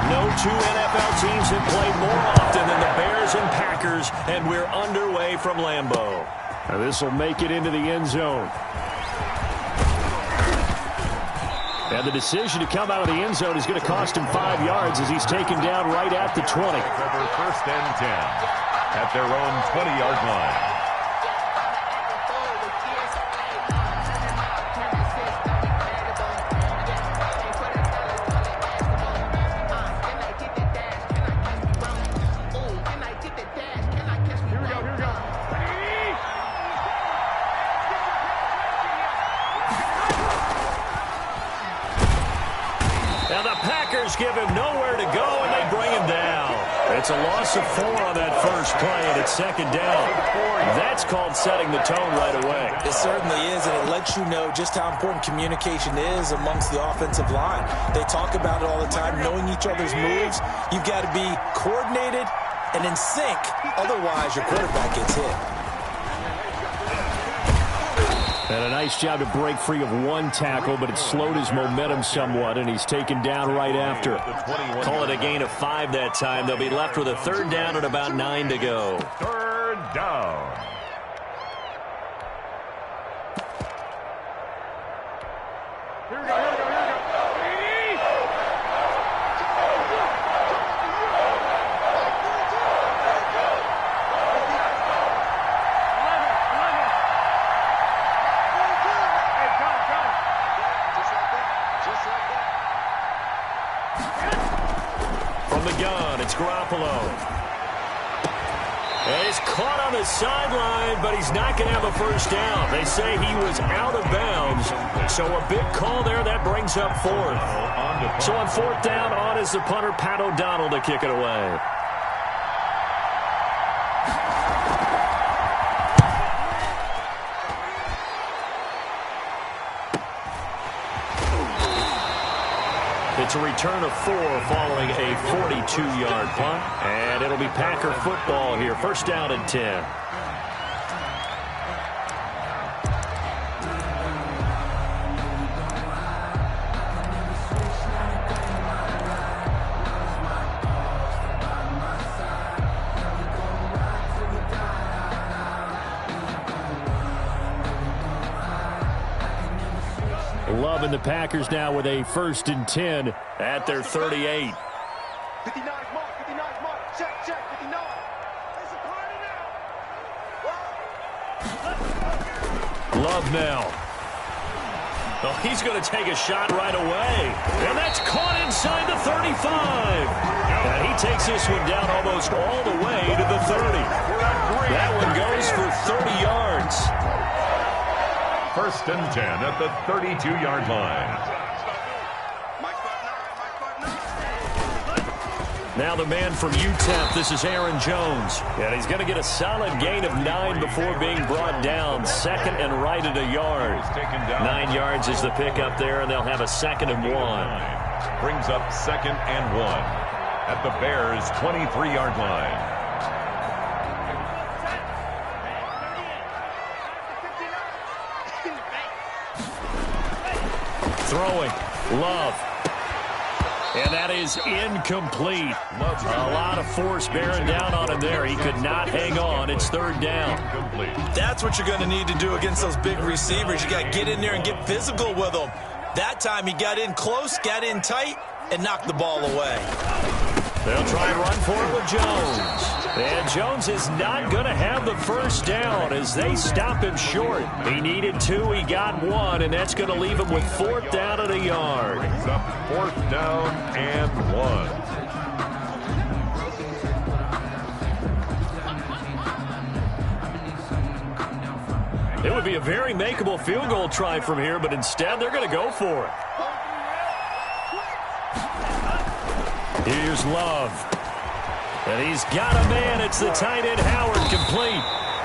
No two NFL teams have played more often than the Bears and Packers, and we're underway from Lambeau. Now this will make it into the end zone. And the decision to come out of the end zone is going to cost him 5 yards as he's taken down right at the 20. Over first and 10 at their own 20-yard line. Give him nowhere to go, and they bring him down. It's a loss of 4 on that first play, and it's second down. That's called setting the tone right away. It certainly is, and it lets you know just how important communication is amongst the offensive line. They talk about it all the time, knowing each other's moves. You've got to be coordinated and in sync. Otherwise, your quarterback gets hit. And a nice job to break free of one tackle, but it slowed his momentum somewhat, and he's taken down right after. Call it a gain of 5 that time. They'll be left with a third down and about 9 to go. Third down. Here we go, here we go, here we go. And he's caught on the sideline, but he's not going to have a first down. They say he was out of bounds, so a big call there. That brings up 4th. So on 4th down, on is the punter, Pat O'Donnell, to kick it away. It's a return of 4 following a 42-yard punt. And it'll be Packer football here. First down and 10. Love and the Packers now with a 1st and 10 at their 38. 59 mark, 59 mark, check, 59. There's a party now. Love now. Oh, he's going to take a shot right away. And that's caught inside the 35. And he takes this one down almost all the way to the 30. That one goes for 30 yards. First and 10 at the 32-yard line. Now the man from UTEP, this is Aaron Jones. And he's going to get a solid gain of 9 before being brought down. Second and right at a yard. 9 yards is the pickup there, and they'll have a 2nd and 1. Brings up 2nd and 1 at the Bears' 23-yard line. Throwing, Love. And that is incomplete. A lot of force bearing down on him there. He could not hang on. It's 3rd down. That's what you're going to need to do against those big receivers. You got to get in there and get physical with them. That time he got in close, got in tight, and knocked the ball away. They'll try and run for it with Jones. And Jones is not going to have the first down as they stop him short. He needed 2, he got 1, and that's going to leave him with 4th down at a yard. Brings up 4th down and 1. It would be a very makeable field goal try from here, but instead they're going to go for it. Here's Love. And he's got a man. It's the tight end, Howard, complete.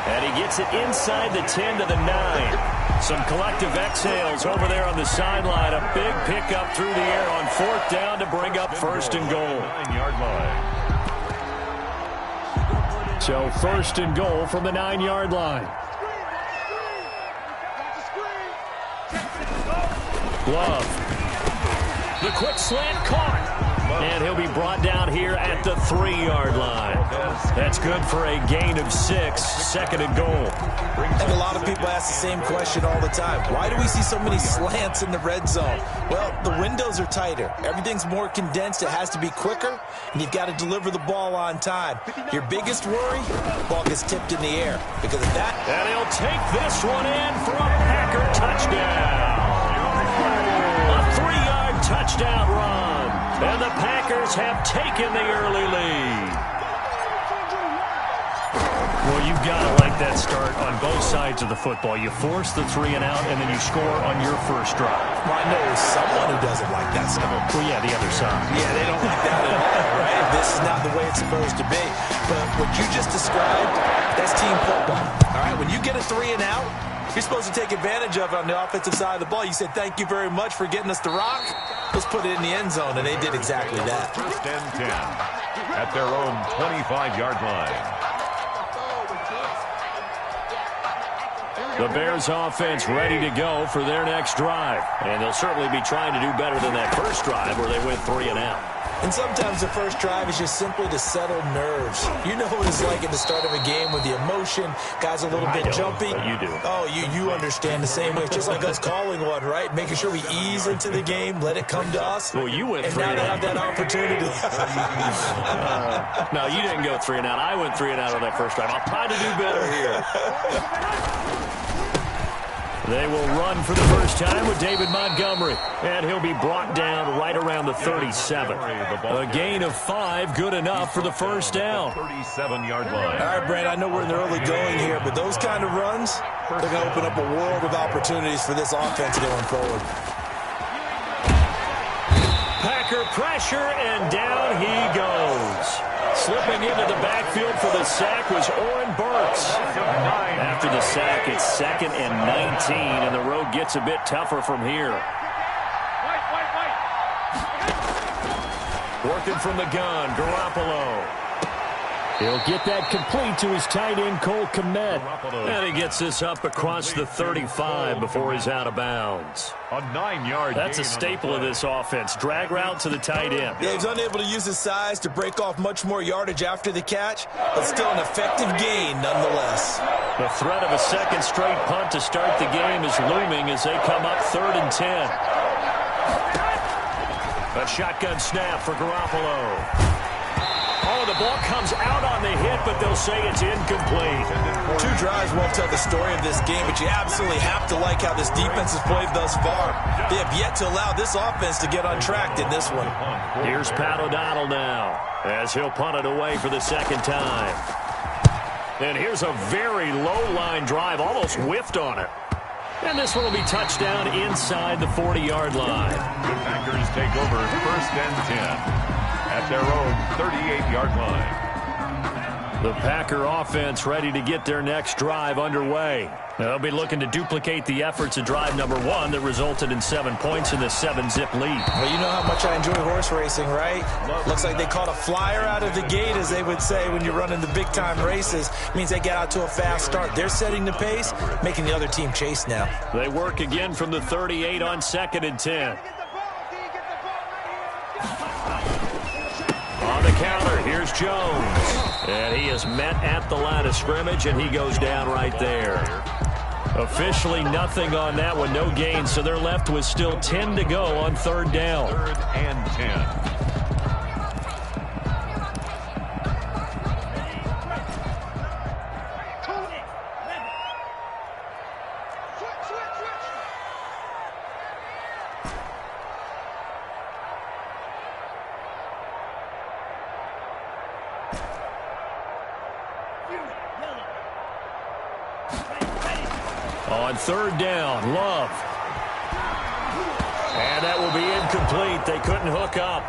And he gets it inside the 10 to the 9. Some collective exhales over there on the sideline. A big pickup through the air on 4th down to bring up 1st and goal. 9-yard line. So 1st and goal from the 9-yard line. Love. The quick slant caught. And he'll be brought down here at the 3-yard line. That's good for a gain of 6, second and goal. And a lot of people ask the same question all the time. Why do we see so many slants in the red zone? Well, the windows are tighter. Everything's more condensed. It has to be quicker, and you've got to deliver the ball on time. Your biggest worry, ball gets tipped in the air. Because of that. And he'll take this one in for a Packer touchdown. A 3-yard touchdown run. And the Packers have taken the early lead. Well, you've got to like that start on both sides of the football. You force the 3 and out, and then you score on your first drive. Well, I know someone who doesn't like that stuff. Well, yeah, the other side. Yeah, they don't like that at all, right? This is not the way it's supposed to be. But what you just described, that's team football. All right, when you get a 3 and out, you're supposed to take advantage of it on the offensive side of the ball. You said, thank you very much for getting us the rock. Let's put it in the end zone, and they did exactly that. First and 10 at their own 25-yard line. The Bears offense ready to go for their next drive. And they'll certainly be trying to do better than that first drive where they went 3 and out. And sometimes the first drive is just simply to settle nerves. You know what it's like at the start of a game with the emotion, guys a little bit jumpy. You do. Oh, you understand the same way. It's just like us calling one, right? Making sure we ease into the game, let it come to us. Well, you went and 3 now and they out. have that opportunity. No, you didn't go 3 and out. I went 3 and out on that first drive. I'll try to do better here. They will run for the first time with David Montgomery. And he'll be brought down right around the 37. A gain of 5, good enough for the first down. 37-yard line. All right, Brad, I know we're in the early going here, but those kind of runs, they're going to open up a world of opportunities for this offense going forward. Packer pressure, and down he goes. Slipping into the backfield for the sack was Oren Burks. After the sack, it's 2nd and 19, and the road gets a bit tougher from here. Working from the gun, Garoppolo. He'll get that complete to his tight end, Cole Kmet. And he gets this up across the 35 before he's out of bounds. A 9-yard That's a staple of this offense. Drag route to the tight end. Yeah, he's unable to use his size to break off much more yardage after the catch, but still an effective gain nonetheless. The threat of a second straight punt to start the game is looming as they come up 3rd and 10. A shotgun snap for Garoppolo. Oh, the ball comes out on the hit, but they'll say it's incomplete. 2 drives won't tell the story of this game, but you absolutely have to like how this defense has played thus far. They have yet to allow this offense to get on track in this one. Here's Pat O'Donnell now as he'll punt it away for the second time. And here's a very low-line drive, almost whiffed on it. And this one will be touchdown inside the 40-yard line. The Packers take over 1st and 10 at their own 38-yard line. The Packer offense ready to get their next drive underway. They'll be looking to duplicate the efforts of drive number 1 that resulted in 7 points in the 7-zip lead. Well, you know how much I enjoy horse racing, right? Looks like they caught a flyer out of the gate, as they would say when you're running the big-time races. It means they get out to a fast start. They're setting the pace, making the other team chase now. They work again from the 38 on 2nd and 10. On the counter, here's Jones. And he is met at the line of scrimmage, and he goes down right there. Officially nothing on that one, no gain, so they're left with still 10 to go on 3rd down. 3rd and 10. On 3rd down, Love. And that will be incomplete. They couldn't hook up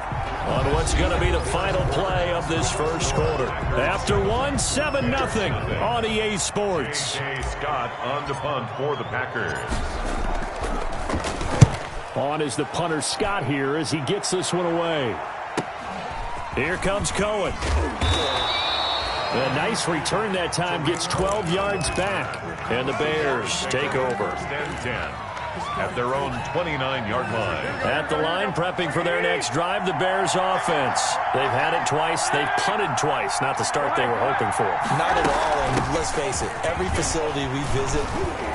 on what's going to be the final play of this first quarter. After 7-0 on EA Sports. J.J. Scott on the punt for the Packers. On is the punter Scott here as he gets this one away. Here comes Cohen. A nice return that time, gets 12 yards back. And the Bears take over. 1st and 10 at their own 29-yard line. At the line, prepping for their next drive, the Bears offense. They've had it twice. They've punted twice. Not the start they were hoping for. Not at all, and let's face it, every facility we visit,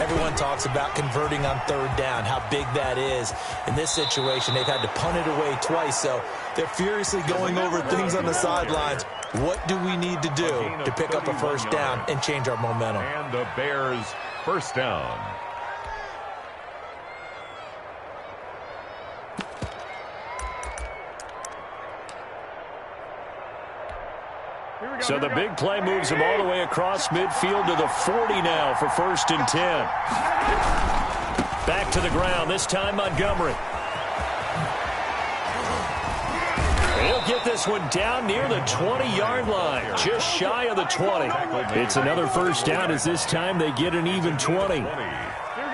everyone talks about converting on third down, how big that is. In this situation, they've had to punt it away twice, so they're furiously going over things on the sidelines. What do we need to do to pick up a first down and change our momentum? And the Bears first down. So the big play moves him all the way across midfield to the 40 now for 1st and 10. Back to the ground, this time Montgomery. He'll get this one down near the 20-yard line, just shy of the 20. It's another first down as this time they get an even 20.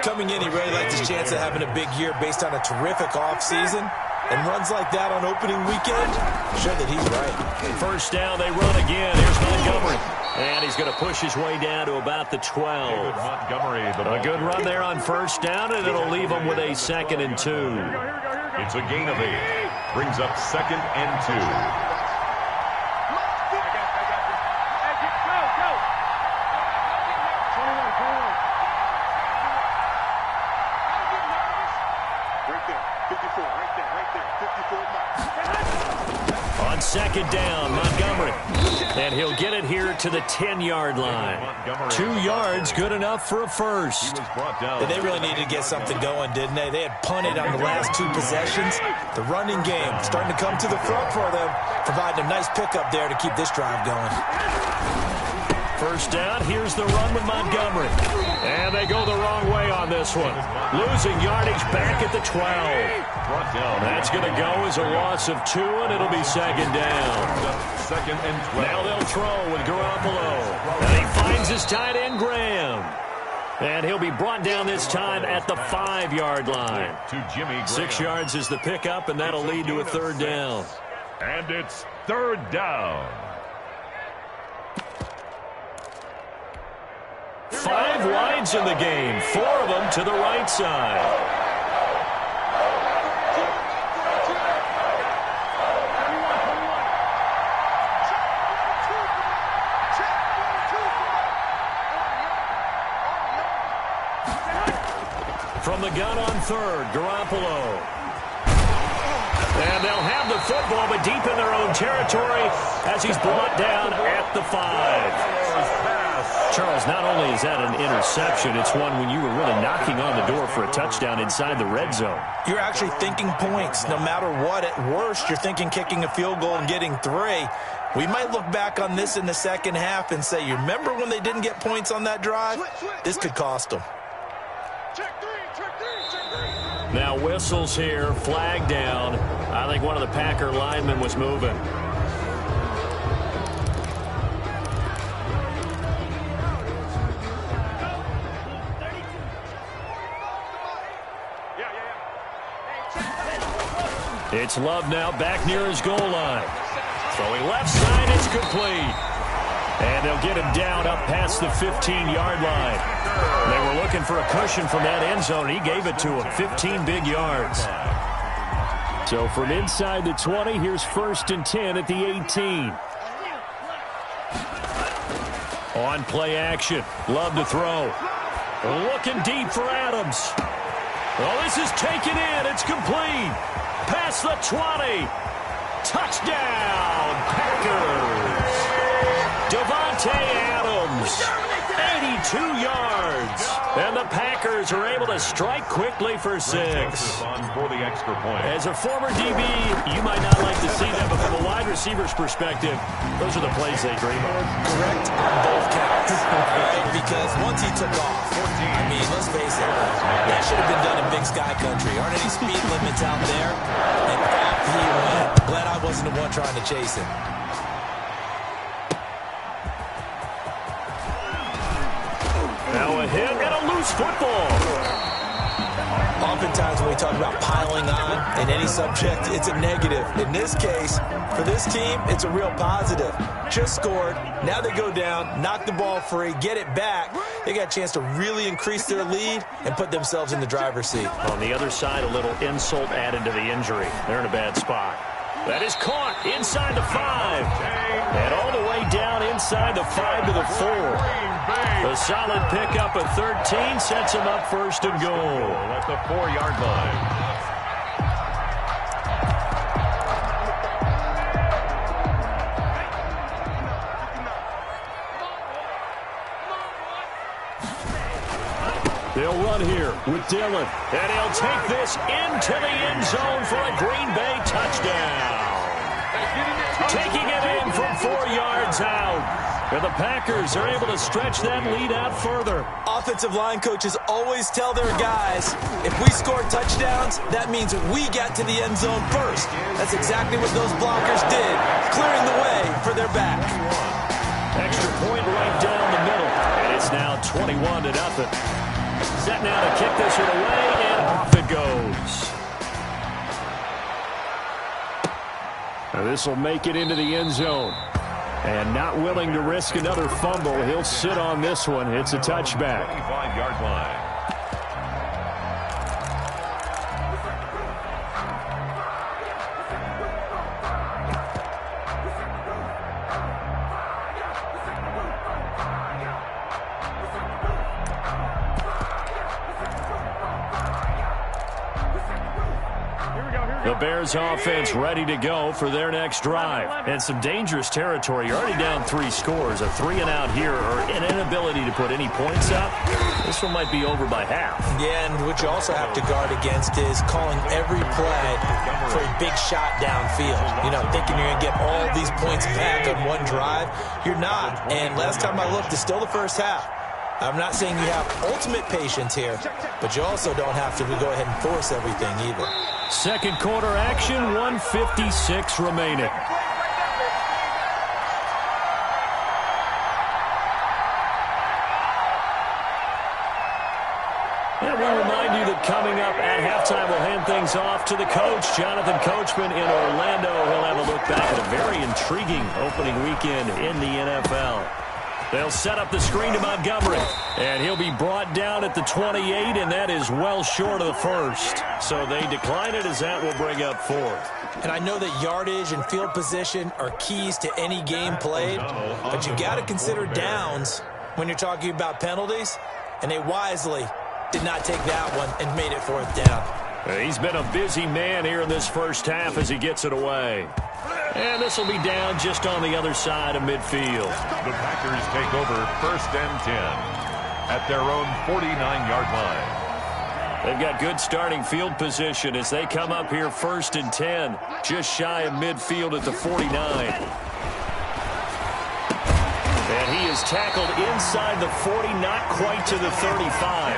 Coming in, he really likes his chance of having a big year based on a terrific offseason. And runs like that on opening weekend, show that he's right. First down, they run again. Here's Montgomery. And he's going to push his way down to about the 12. Montgomery, a good run there on first down, and it'll leave him with a 2nd and 2. It's a gain of 8. Brings up 2nd and 2. On 2nd down, Montgomery. And he'll get it here to the 10-yard line. 2 yards, good enough for a first. And they really needed to get something going, didn't they? They had punted on the last 2 possessions. The running game starting to come to the front for them, providing a nice pickup there to keep this drive going. First down, here's the run with Montgomery. And they go the wrong way on this one. Losing yardage back at the 12. That's going to go as a loss of 2, and it'll be 2nd down. 2nd and 12. Now they'll throw with Garoppolo. And he finds his tight end, Graham. And he'll be brought down this time at the 5-yard line. To Jimmy Graham. 6 yards is the pickup, and that'll lead to a 3rd down. And it's 3rd down. 5 wides in the game, 4 of them to the right side. From the gun on 3rd, Garoppolo. And they'll have the football, but deep in their own territory as he's brought down at the 5. Charles, not only is that an interception, it's one when you were really knocking on the door for a touchdown inside the red zone. You're actually thinking points. No matter what, at worst, you're thinking kicking a field goal and getting 3. We might look back on this in the second half and say, you remember when they didn't get points on that drive? This could cost them. Now whistles here, flag down. I think one of the Packer linemen was moving. It's Love now back near his goal line. Throwing left side, it's complete. And they'll get him down up past the 15-yard line. They were looking for a cushion from that end zone. He gave it to him, 15 big yards. So from inside the 20, here's 1st and 10 at the 18. On play action, Love to throw. Looking deep for Adams. Well, this is taken in. It's complete. Past the 20. Touchdown, Packers. Devontae Adams, 82 yards. And the Packers are able to strike quickly for 6. For the extra point. As a former DB, you might not like to see that, but from a wide receiver's perspective, those are the plays they dream of. Correct on both counts. Right? Because once he took off, I mean, let's face it, that should have been done in Big Sky Country. Aren't any speed limits out there? And off he went. Glad I wasn't the one trying to chase him. Now a hit and a loose football. Oftentimes when we talk about piling on in any subject, it's a negative. In this case, for this team, it's a real positive. Just scored. Now they go down, knock the ball free, get it back. They got a chance to really increase their lead and put themselves in the driver's seat. On the other side, a little insult added to the injury. They're in a bad spot. That is caught inside the 5. And all the way down inside the 5 to the 4. A solid pickup of 13 sets him up first and goal. At the 4-yard line. They'll run here with Dillon. And he'll take this into the end zone for a Green Bay touchdown. Taking it in from 4 yards out. And the Packers are able to stretch that lead out further. Offensive line coaches always tell their guys, if we score touchdowns, that means we got to the end zone first. That's exactly what those blockers did, clearing the way for their back. Extra point right down the middle. And it's now 21-0. Set now to kick this one away, and off it goes. Now this will make it into the end zone. And not willing to risk another fumble, he'll sit on this one. It's a touchback. 25-yard line. The Bears offense ready to go for their next drive. And some dangerous territory. You're already down 3 scores. A 3-and-out here or an inability to put any points up. This one might be over by half. Yeah, and what you also have to guard against is calling every play for a big shot downfield. You know, thinking you're going to get all these points back on one drive. You're not. And last time I looked, it's still the first half. I'm not saying you have ultimate patience here, but you also don't have to go ahead and force everything either. Second quarter action, 1:56 remaining. And we remind you that coming up at halftime, we'll hand things off to the coach, Jonathan Coachman in Orlando. He'll have a look back at a very intriguing opening weekend in the NFL. They'll set up the screen to Montgomery, and he'll be brought down at the 28, and that is well short of the first. So they decline it as that will bring up 4th. And I know that yardage and field position are keys to any game played, but you got to consider downs when you're talking about penalties, and they wisely did not take that one and made it 4th down. He's been a busy man here in this first half as he gets it away. And this will be down just on the other side of midfield. The Packers take over 1st and 10 at their own 49-yard line. They've got good starting field position as they come up here 1st and 10, just shy of midfield at the 49. And he is tackled inside the 40, not quite to the 35.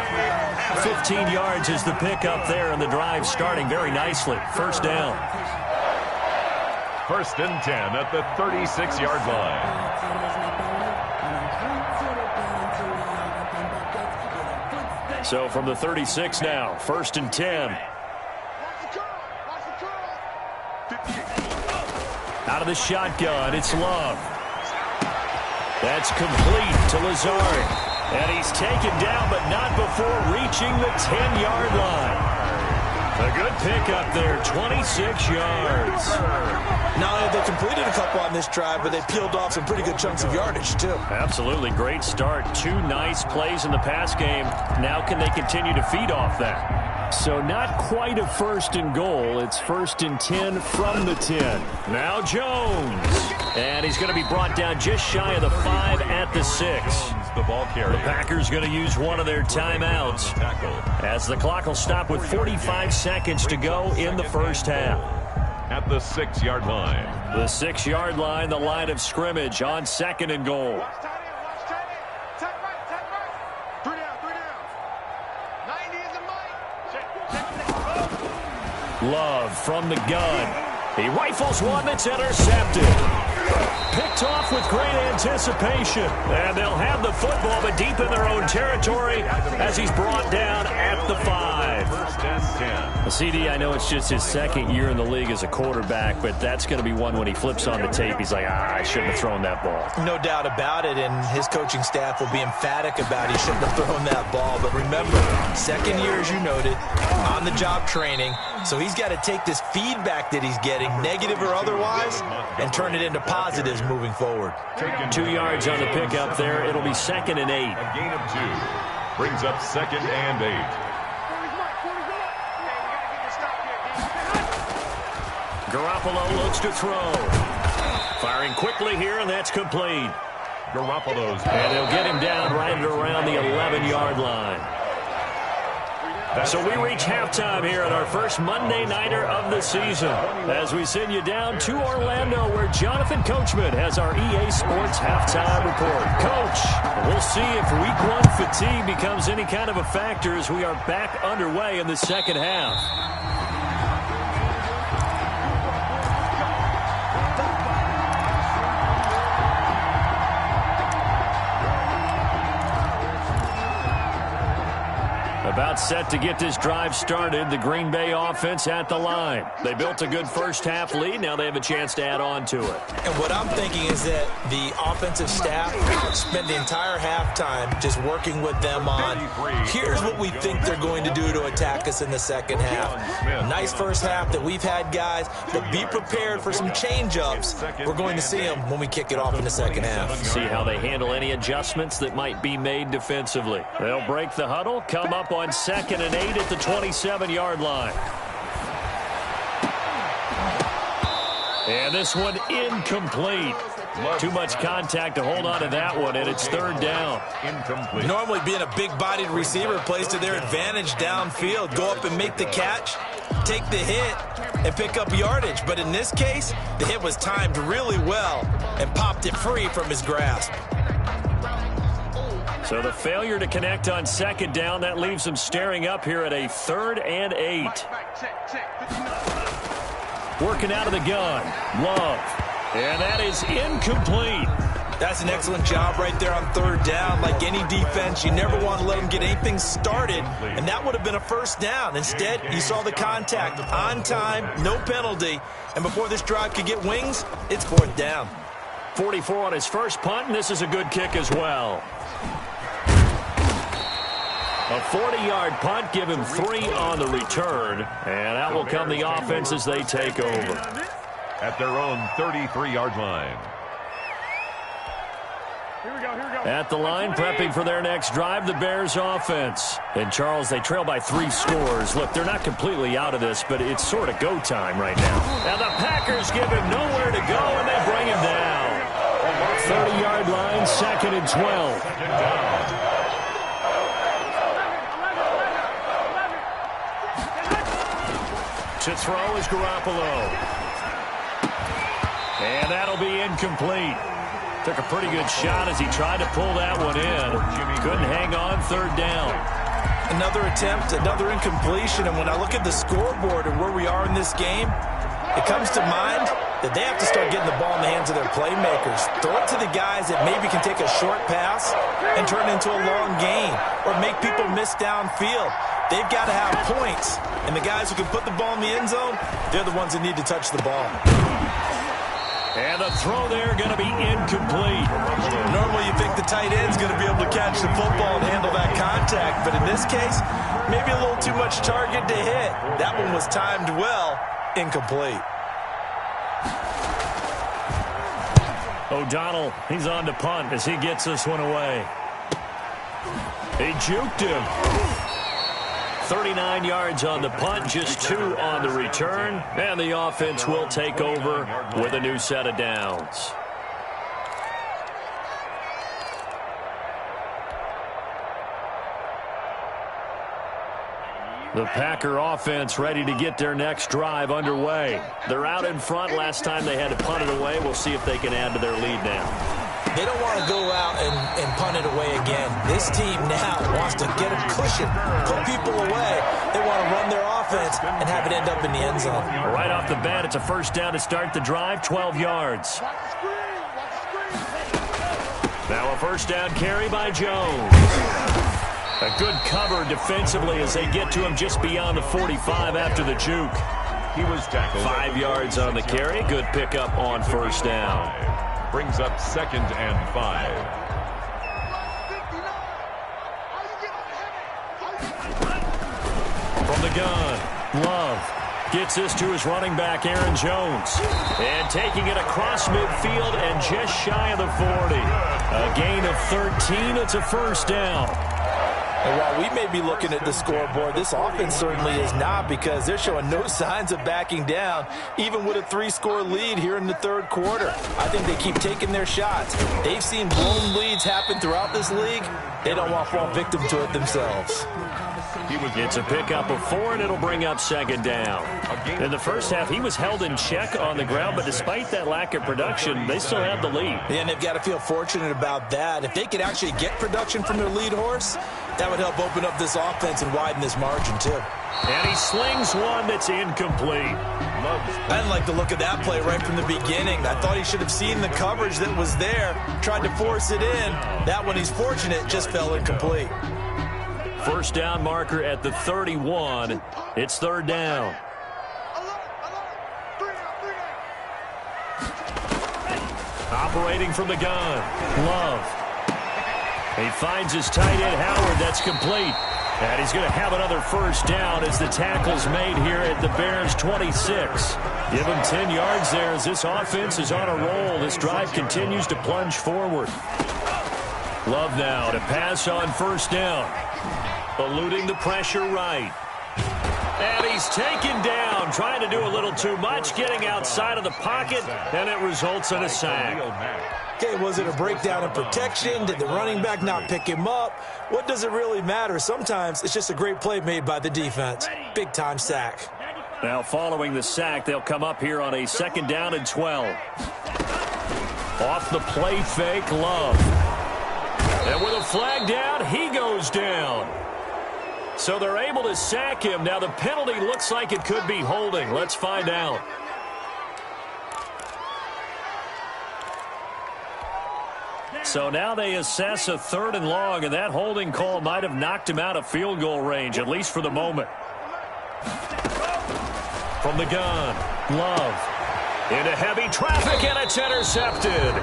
15 yards is the pickup there, and the drive starting very nicely. 1st down. 1st and 10 at the 36-yard line. So from the 36 now, 1st and 10. Out of the shotgun, it's Love. That's complete to Lazard. And he's taken down, but not before reaching the 10-yard line. A good pickup there, 26 yards. Not only have they completed a couple on this drive, but they peeled off some pretty good chunks of yardage, too. Absolutely, great start. 2 nice plays in the pass game. Now can they continue to feed off that? So not quite a 1st and goal. It's 1st and 10 from the 10. Now Jones. And he's going to be brought down just shy of the 5 at the 6. The ball carrier. The Packers going to use one of their timeouts as the clock will stop with 45 seconds to go in the first half. At the 6-yard line. The 6-yard line, the line of scrimmage on 2nd and goal. Love from the gun. He rifles one that's intercepted. Picked off with great anticipation. And they'll have the football, but deep in their own territory as he's brought down at the 5. First and 10. The CD, I know it's just his second year in the league as a quarterback, but that's going to be one when he flips on the tape. He's like, I shouldn't have thrown that ball. No doubt about it, and his coaching staff will be emphatic about he shouldn't have thrown that ball. But remember, second year, as you noted, on-the-job training, so he's got to take this feedback that he's getting, negative or otherwise, and turn it into positives moving forward. 2 yards on the pickup there. It'll be 2nd and 8. A gain of 2 brings up 2nd and 8. Garoppolo looks to throw. Firing quickly here, and that's complete. Garoppolo's. And they'll get him down right at around the 11-yard line. So we reach halftime here at our first Monday Nighter of the season as we send you down to Orlando where Jonathan Coachman has our EA Sports halftime report. Coach, we'll see if Week 1 fatigue becomes any kind of a factor as we are back underway in the second half. About set to get this drive started. The Green Bay offense at the line. They built a good first-half lead. Now they have a chance to add on to it. And what I'm thinking is that the offensive staff spent the entire halftime just working with them on, here's what we think they're going to do to attack us in the second half. Nice first half that we've had, guys, but be prepared for some change-ups. We're going to see them when we kick it off in the second half. See how they handle any adjustments that might be made defensively. They'll break the huddle, come up on 2nd and 8 at the 27-yard line. And this one incomplete. Too much contact to hold on to that one, and it's 3rd down. Incomplete. Normally being a big-bodied receiver plays to their advantage downfield. Go up and make the catch, take the hit, and pick up yardage. But in this case, the hit was timed really well and popped it free from his grasp. So the failure to connect on 2nd down, that leaves them staring up here at a 3rd and 8. Working out of the gun, Love. And that is incomplete. That's an excellent job right there on 3rd down. Like any defense, you never want to let them get anything started, and that would have been a 1st down. Instead, you saw the contact on time, no penalty, and before this drive could get wings, it's 4th down. 44 on his first punt, and this is a good kick as well. A 40-yard punt, give him 3 on the return, and that will come the offense as they take over. At their own 33-yard line. At the line, prepping for their next drive, the Bears offense. And, Charles, they trail by 3 scores. Look, they're not completely out of this, but it's sort of go time right now. And the Packers give him nowhere to go, and they bring him down. 30-yard line, 2nd and 12. To throw is Garoppolo. And that'll be incomplete. Took a pretty good shot as he tried to pull that one in. Couldn't hang on, 3rd down. Another attempt, another incompletion, and when I look at the scoreboard and where we are in this game, it comes to mind that they have to start getting the ball in the hands of their playmakers. Throw it to the guys that maybe can take a short pass and turn it into a long gain or make people miss downfield. They've got to have points, and the guys who can put the ball in the end zone, they're the ones that need to touch the ball. And the throw there going to be incomplete. Normally you think the tight end's going to be able to catch the football and handle that contact, but in this case, maybe a little too much target to hit. That one was timed well, incomplete. O'Donnell, he's on to punt as he gets this one away. He juked him. 39 yards on the punt, just 2 on the return, and the offense will take over with a new set of downs. The Packer offense ready to get their next drive underway. They're out in front. Last time they had to punt it away. We'll see if they can add to their lead now. They don't want to go out and punt it away again. This team now wants to get a cushion, put people away. They want to run their offense. offense and have it end up in the end zone. Right off the bat, it's a first down to start the drive, 12 yards. Now a first down carry by Jones. A good cover defensively as they get to him just beyond the 45 after the juke. He was tackled. 5 yards on the carry. Good pickup on first down. Brings up 2nd and 5. From the gun, Love gets this to his running back, Aaron Jones. And taking it across midfield and just shy of the 40. A gain of 13. It's a first down. And while we may be looking at the scoreboard, this offense certainly is not, because they're showing no signs of backing down, even with a 3-score lead here in the third quarter. I think they keep taking their shots. They've seen blown leads happen throughout this league. They don't want to fall victim to it themselves. It's a pickup of 4, and it'll bring up 2nd down. In the first half, he was held in check on the ground, but despite that lack of production, they still have the lead. Yeah, and they've got to feel fortunate about that. If they could actually get production from their lead horse, that would help open up this offense and widen this margin, too. And he slings one that's incomplete. I didn't like the look of that play right from the beginning. I thought he should have seen the coverage that was there, tried to force it in. That one, he's fortunate, just fell incomplete. First down marker at the 31. It's 3rd down. Operating from the gun, Love. He finds his tight end, Howard. That's complete. And he's going to have another first down as the tackle's made here at the Bears' 26. Give him 10 yards there as this offense is on a roll. This drive continues to plunge forward. Love now to pass on first down. Eluding the pressure right. And he's taken down, trying to do a little too much, getting outside of the pocket, and it results in a sack. Okay, was it a breakdown in protection? Did the running back not pick him up? What does it really matter? Sometimes it's just a great play made by the defense. Big-time sack. Now following the sack, they'll come up here on a 2nd down and 12. Off the play fake, Love. And with a flag down, he goes down. So they're able to sack him. Now the penalty looks like it could be holding. Let's find out. So now they assess a 3rd and long, and that holding call might have knocked him out of field goal range, at least for the moment. From the gun, Love. Into heavy traffic, and it's intercepted.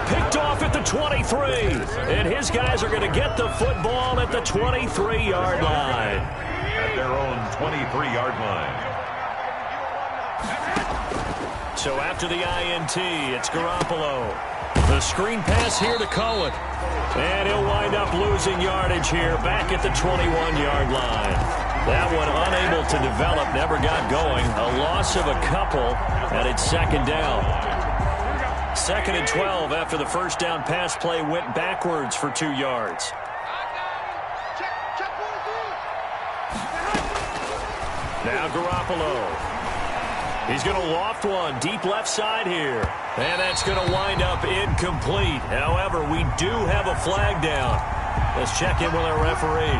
Picked off at the 23, and his guys are going to get the football at the 23-yard line. At their own 23-yard line. So after the INT, it's Garoppolo. The screen pass here to Cohen. And he'll wind up losing yardage here back at the 21-yard line. That one unable to develop, never got going. A loss of a couple, and it's 2nd down. 2nd and 12 after the first down pass play went backwards for 2 yards. Now Garoppolo. He's going to loft one deep left side here. And that's going to wind up incomplete. However, we do have a flag down. Let's check in with our referee.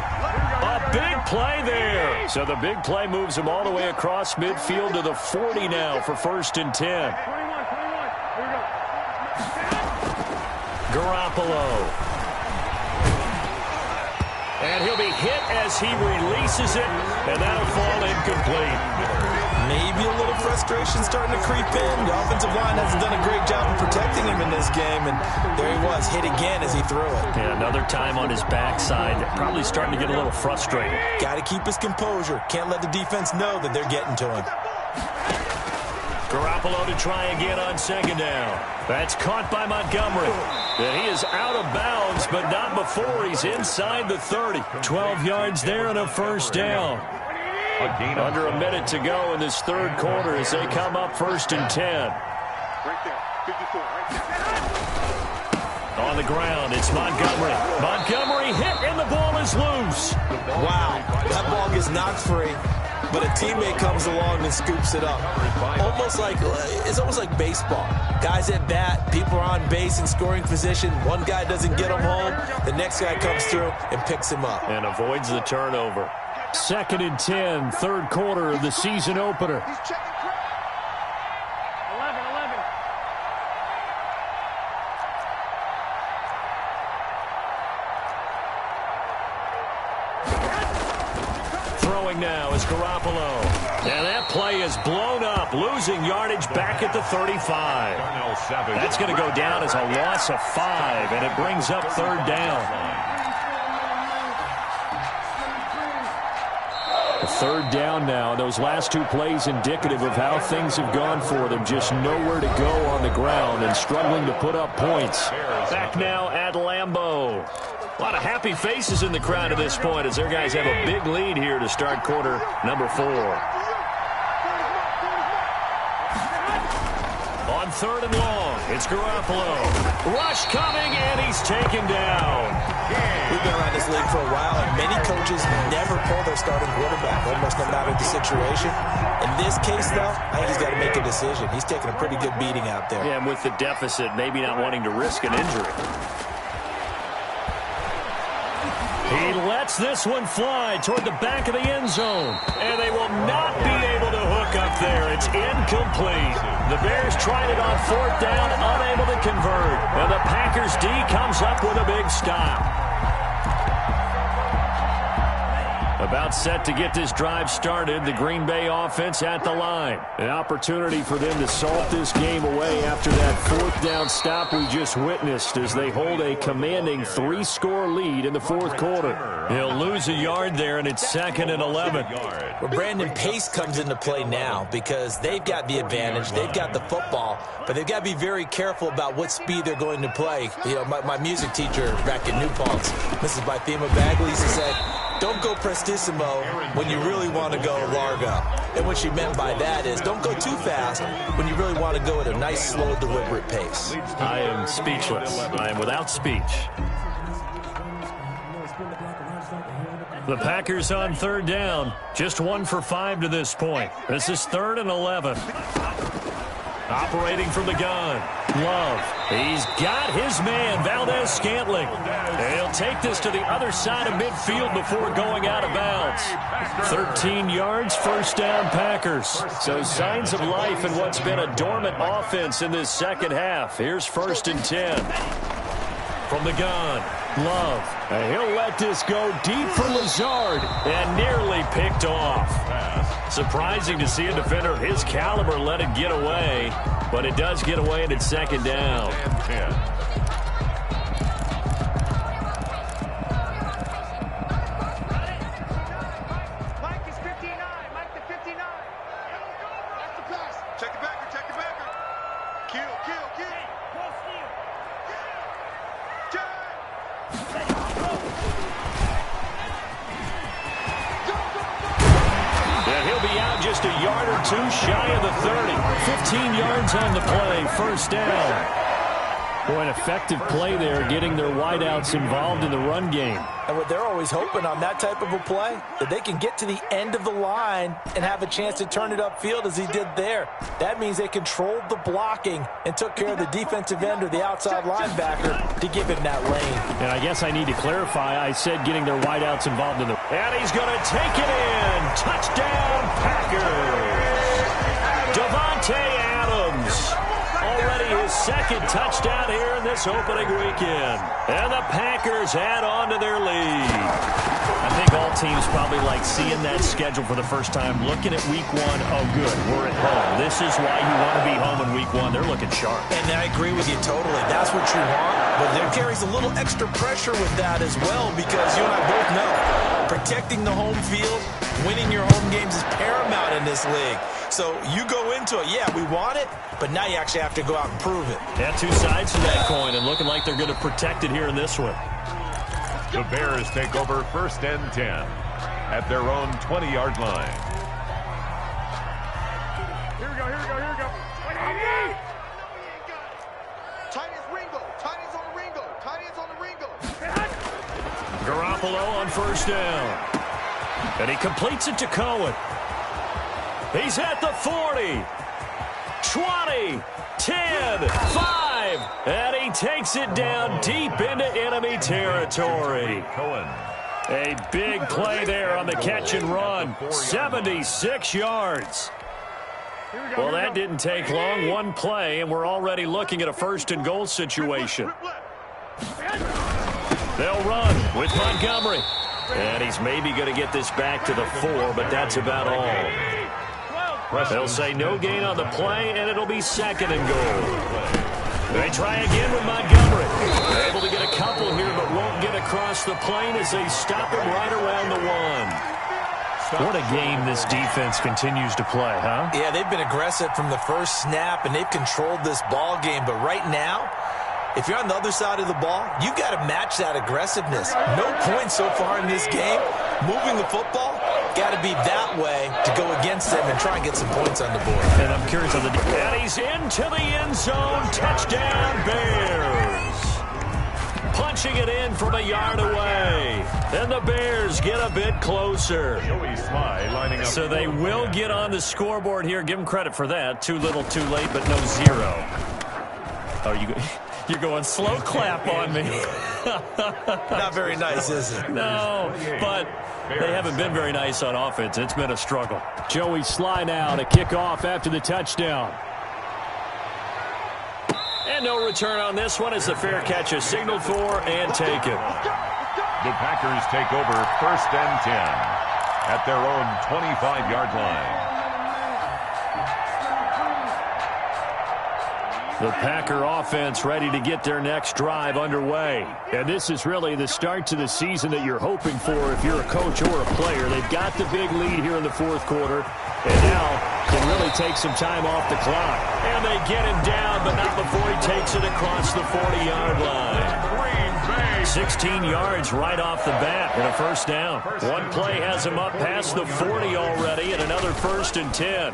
A big play there. So the big play moves him all the way across midfield to the 40 now for 1st and 10. Garoppolo. And he'll be hit as he releases it, and that'll fall incomplete. Maybe a little frustration starting to creep in. The offensive line hasn't done a great job of protecting him in this game, and there he was, hit again as he threw it. Yeah, another time on his backside, probably starting to get a little frustrated. Got to keep his composure. Can't let the defense know that they're getting to him. Garoppolo to try again on 2nd down. That's caught by Montgomery. And he is out of bounds, but not before he's inside the 30. 12 yards there and a first down. Under a minute to go in this third quarter as they come up 1st and 10. Right there, 54, right there. On the ground, it's Montgomery. Montgomery hit, and the ball is loose. Wow, that ball gets knocked free, but a teammate comes along and scoops it up. It's almost like baseball. Guys at bat, people are on base in scoring position. One guy doesn't get him home. The next guy comes through and picks him up. And avoids the turnover. 2nd and 10, third quarter of the season opener. He's checking crowd. 11. Throwing now is Garoppolo. And that play is blown up, losing yardage back at the 35. That's going to go down as a loss of 5, and it brings up third down. Third down now. Those last two plays indicative of how things have gone for them. Just nowhere to go on the ground and struggling to put up points. Back now at Lambeau. A lot of happy faces in the crowd at this point as their guys have a big lead here to start quarter number 4. On 3rd and long, it's Garoppolo. Rush coming, and he's taken down. We've been around this league for a while, and many coaches never pull their starting quarterback, almost no matter the situation. In this case, though, I think he's got to make a decision. He's taking a pretty good beating out there. Yeah, and with the deficit, maybe not wanting to risk an injury. He lets this one fly toward the back of the end zone. And they will not be able to hook up there. It's incomplete. The Bears tried it on 4th down, unable to convert. And the Packers D comes up with a big stop. About set to get this drive started, the Green Bay offense at the line. An opportunity for them to salt this game away after that 4th down stop we just witnessed as they hold a commanding 3-score lead in the 4th quarter. He'll lose a yard there, and it's 2nd and 11. Well, Brandon, pace comes into play now because they've got the advantage. They've got the football, but they've got to be very careful about what speed they're going to play. You know, my music teacher back in New Paltz, Mrs. Bythema Bagley, used to say, don't go prestissimo when you really want to go largo. And what she meant by that is don't go too fast when you really want to go at a nice, slow, deliberate pace. I am speechless. I am without speech. The Packers on 3rd down. Just 1 for 5 to this point. This is 3rd and 11. Operating from the gun. Love. He's got his man, Valdez-Scantling. And he'll take this to the other side of midfield before going out of bounds. 13 yards, 1st down Packers. So signs of life in what's been a dormant offense in this second half. Here's 1st and 10. From the gun, Love. And he'll let this go deep for Lazard. And nearly picked off. Surprising to see a defender of his caliber let it get away. But it does get away, and it's 2nd down. Mike is 59. Mike to 59. That's the pass. Check the backer. Check the backer. Kill. And he'll be out just a yard or 2 shy of the 30. 15 yards on the play, 1st down. Boy, an effective play there, getting their wideouts involved in the run game. And what they're always hoping on that type of a play, that they can get to the end of the line and have a chance to turn it upfield as he did there. That means they controlled the blocking and took care of the defensive end or the outside linebacker to give him that lane. And I guess I need to clarify, I said getting their wideouts involved in the... And he's going to take it in. Touchdown, Packers. Davante Adams. Already his 2nd touchdown here in this opening weekend. And the Packers add on to their lead. I think all teams probably like seeing that schedule for the first time, looking at week 1. Oh, good, we're at home. This is why you want to be home in week 1. They're looking sharp. And I agree with you totally. That's what you want. But there carries a little extra pressure with that as well because you and I both know protecting the home field, winning your home games is paramount in this league. So you go into it, yeah, we want it, but now you actually have to go out and prove it. Yeah, 2 sides to that coin, and looking like they're going to protect it here in this one. The Bears take over 1st and 10 at their own 20-yard line. Here we go. Tight ends Ringo. Tight ends on the Ringo. Tight ends on the Ringo. Garoppolo on 1st down. And he completes it to Cohen. He's at the 40, 20, 10, 5, and he takes it down deep into enemy territory. Cohen. A big play there on the catch and run. 76 yards. Well, that didn't take long. One play, and we're already looking at a first-and-goal situation. They'll run with Montgomery. And he's maybe going to get this back to the 4, but that's about all. They'll say no gain on the play, and it'll be second and goal. They try again with Montgomery. They're able to get a couple here, but won't get across the plane as they stop him right around the 1. What a game this defense continues to play, huh? Yeah, they've been aggressive from the first snap, and they've controlled this ball game. But right now, if you're on the other side of the ball, you've got to match that aggressiveness. No points so far in this game. Moving the football, got to be that way to go against them and try and get some points on the board. And I'm curious on the... And he's into the end zone. Touchdown, Bears. Punching it in from a yard away. And the Bears get a bit closer. So they will get on the scoreboard here. Give them credit for that. Too little, too late, but no 0. Oh, you're going slow clap on me. Not very nice, is it? No, but they haven't been very nice on offense. It's been a struggle. Joey Sly now to kick off after the touchdown. And no return on this one as the fair catch is signaled for and taken. The Packers take over 1st and 10 at their own 25-yard line. The Packer offense ready to get their next drive underway. And this is really the start to the season that you're hoping for if you're a coach or a player. They've got the big lead here in the 4th quarter. And now can really take some time off the clock. And they get him down, but not before he takes it across the 40-yard line. 16 yards right off the bat and a first down. One play has him up past the 40 already and another 1st and 10.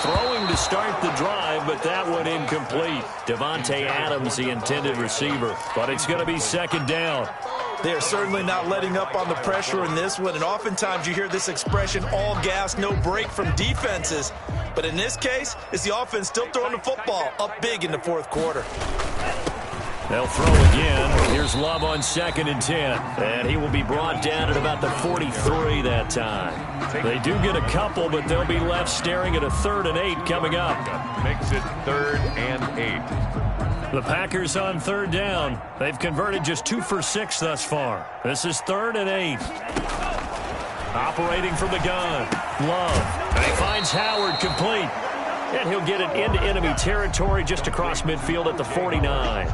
Throwing to start the drive, but that one incomplete. Devontae Adams, the intended receiver. But it's going to be 2nd down. They're certainly not letting up on the pressure in this one, and oftentimes you hear this expression, all gas, no break from defenses. But in this case, it's the offense still throwing the football up big in the 4th quarter. They'll throw again. Here's Love on 2nd and 10. And he will be brought down at about the 43 that time. They do get a couple, but they'll be left staring at a 3rd and 8 coming up. Makes it 3rd and 8. The Packers on 3rd down. They've converted just 2 for 6 thus far. This is 3rd and 8. Operating from the gun. Love. And he finds Howard complete. And he'll get it into enemy territory just across midfield at the 49.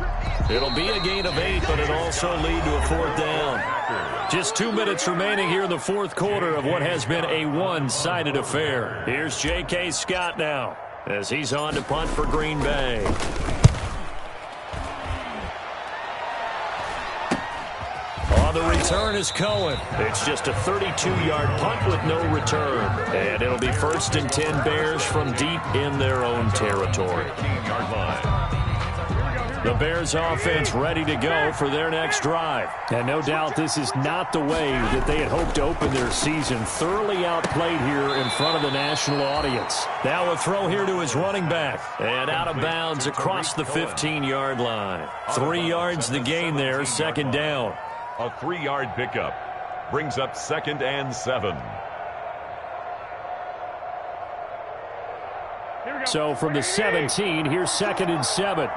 It'll be a gain of 8, but it'll also lead to a 4th down. Just 2 minutes remaining here in the 4th quarter of what has been a one-sided affair. Here's J.K. Scott now as he's on to punt for Green Bay. On the return is Cohen. It's just a 32-yard punt with no return. And it'll be 1st and 10 Bears from deep in their own territory. The Bears offense ready to go for their next drive. And no doubt this is not the way that they had hoped to open their season. Thoroughly outplayed here in front of the national audience. Now a throw here to his running back. And out of bounds across the 15-yard line. 3 yards the gain there, 2nd down. A 3-yard pickup brings up 2nd and 7. So from the 17, here's 2nd and 7.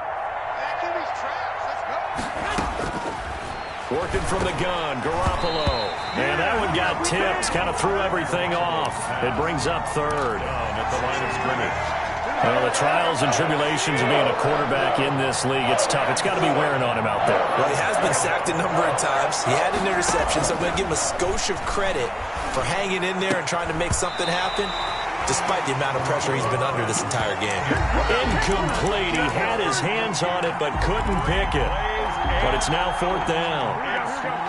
Working from the gun, Garoppolo. And that one got tipped, kind of threw everything off. It brings up 3rd. At the line of scrimmage. Well, the trials and tribulations of being a quarterback in this league, it's tough. It's got to be wearing on him out there. Well, he has been sacked a number of times. He had an interception, so I'm going to give him a skosh of credit for hanging in there and trying to make something happen, despite the amount of pressure he's been under this entire game. Incomplete. He had his hands on it, but couldn't pick it. But it's now 4th down.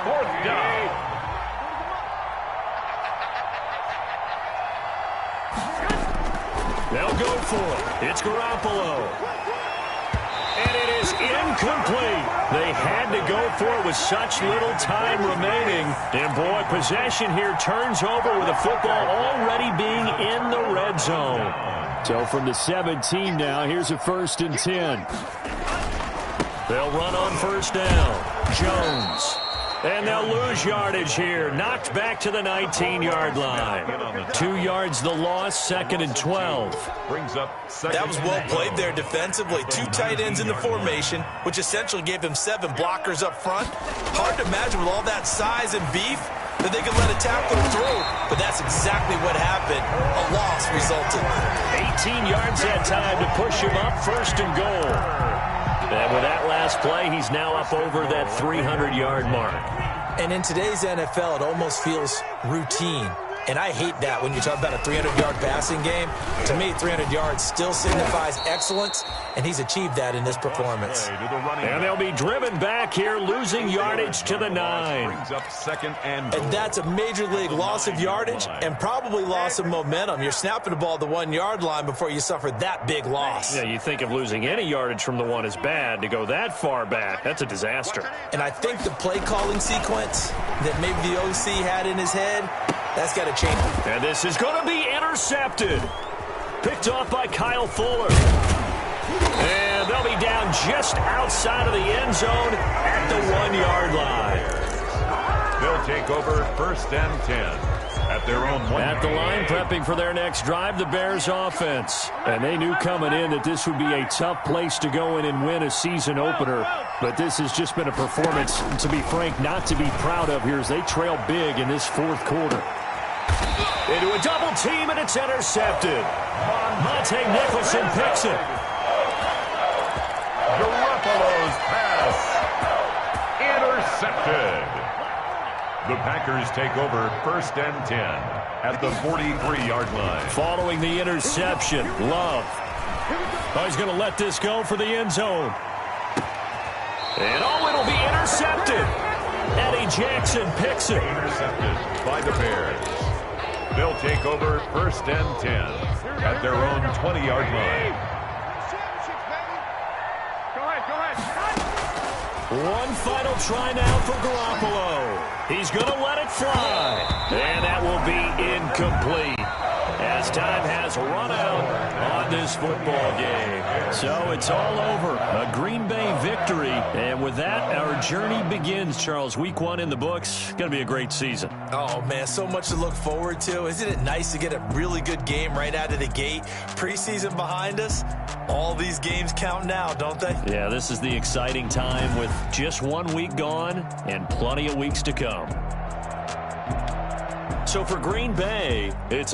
4th down. They'll go for it. It's Garoppolo. And it is incomplete. They had to go for it with such little time remaining. And, boy, possession here turns over with the football already being in the red zone. So from the 17 now, here's a 1st and 10. They'll run on 1st down. Jones. And they'll lose yardage here. Knocked back to the 19-yard line. 2 yards the loss, 2nd and 12. That was well played there defensively. 2 tight ends in the formation, which essentially gave them 7 blockers up front. Hard to imagine with all that size and beef that they could let a tackle through, but that's exactly what happened. A loss resulted. 18 yards that time to push him up, 1st and goal. And with that last play, he's now up over that 300-yard mark. And in today's NFL, it almost feels routine. And I hate that when you talk about a 300-yard passing game. To me, 300 yards still signifies excellence, and he's achieved that in this performance. And they'll be driven back here, losing yardage to the 9. And that's a major league loss of yardage and probably loss of momentum. You're snapping the ball at the 1-yard line before you suffer that big loss. Yeah, you think of losing any yardage from the 1 is bad. To go that far back, that's a disaster. And I think the play calling sequence that maybe the OC had in his head, that's got to change. And this is going to be intercepted. Picked off by Kyle Fuller. And they'll be down just outside of the end zone at the 1-yard line. They'll take over 1st and 10. At their own 1. At the line, prepping for their next drive, the Bears offense. And they knew coming in that this would be a tough place to go in and win a season opener. But this has just been a performance, to be frank, not to be proud of here as they trail big in this 4th quarter. Into a double team, and it's intercepted. Monte Nicholson picks it. Garoppolo's pass intercepted. The Packers take over 1st and 10 at the 43-yard line. Following the interception, Love. Oh, he's going to let this go for the end zone. And it'll be intercepted. Eddie Jackson picks it. Intercepted by the Bears. They'll take over 1st and 10 at their own 20-yard line. One final try now for Garoppolo. He's going to let it fly. And that will be incomplete as time has run out on this football game. So it's all over. A Green Bay victory. And with that, our journey begins, Charles. Week 1 in the books. Going to be a great season. Oh, man, so much to look forward to. Isn't it nice to get a really good game right out of the gate? Preseason behind us. All these games count now, don't they? Yeah, this is the exciting time with just 1 week gone and plenty of weeks to come. So for Green Bay, it's a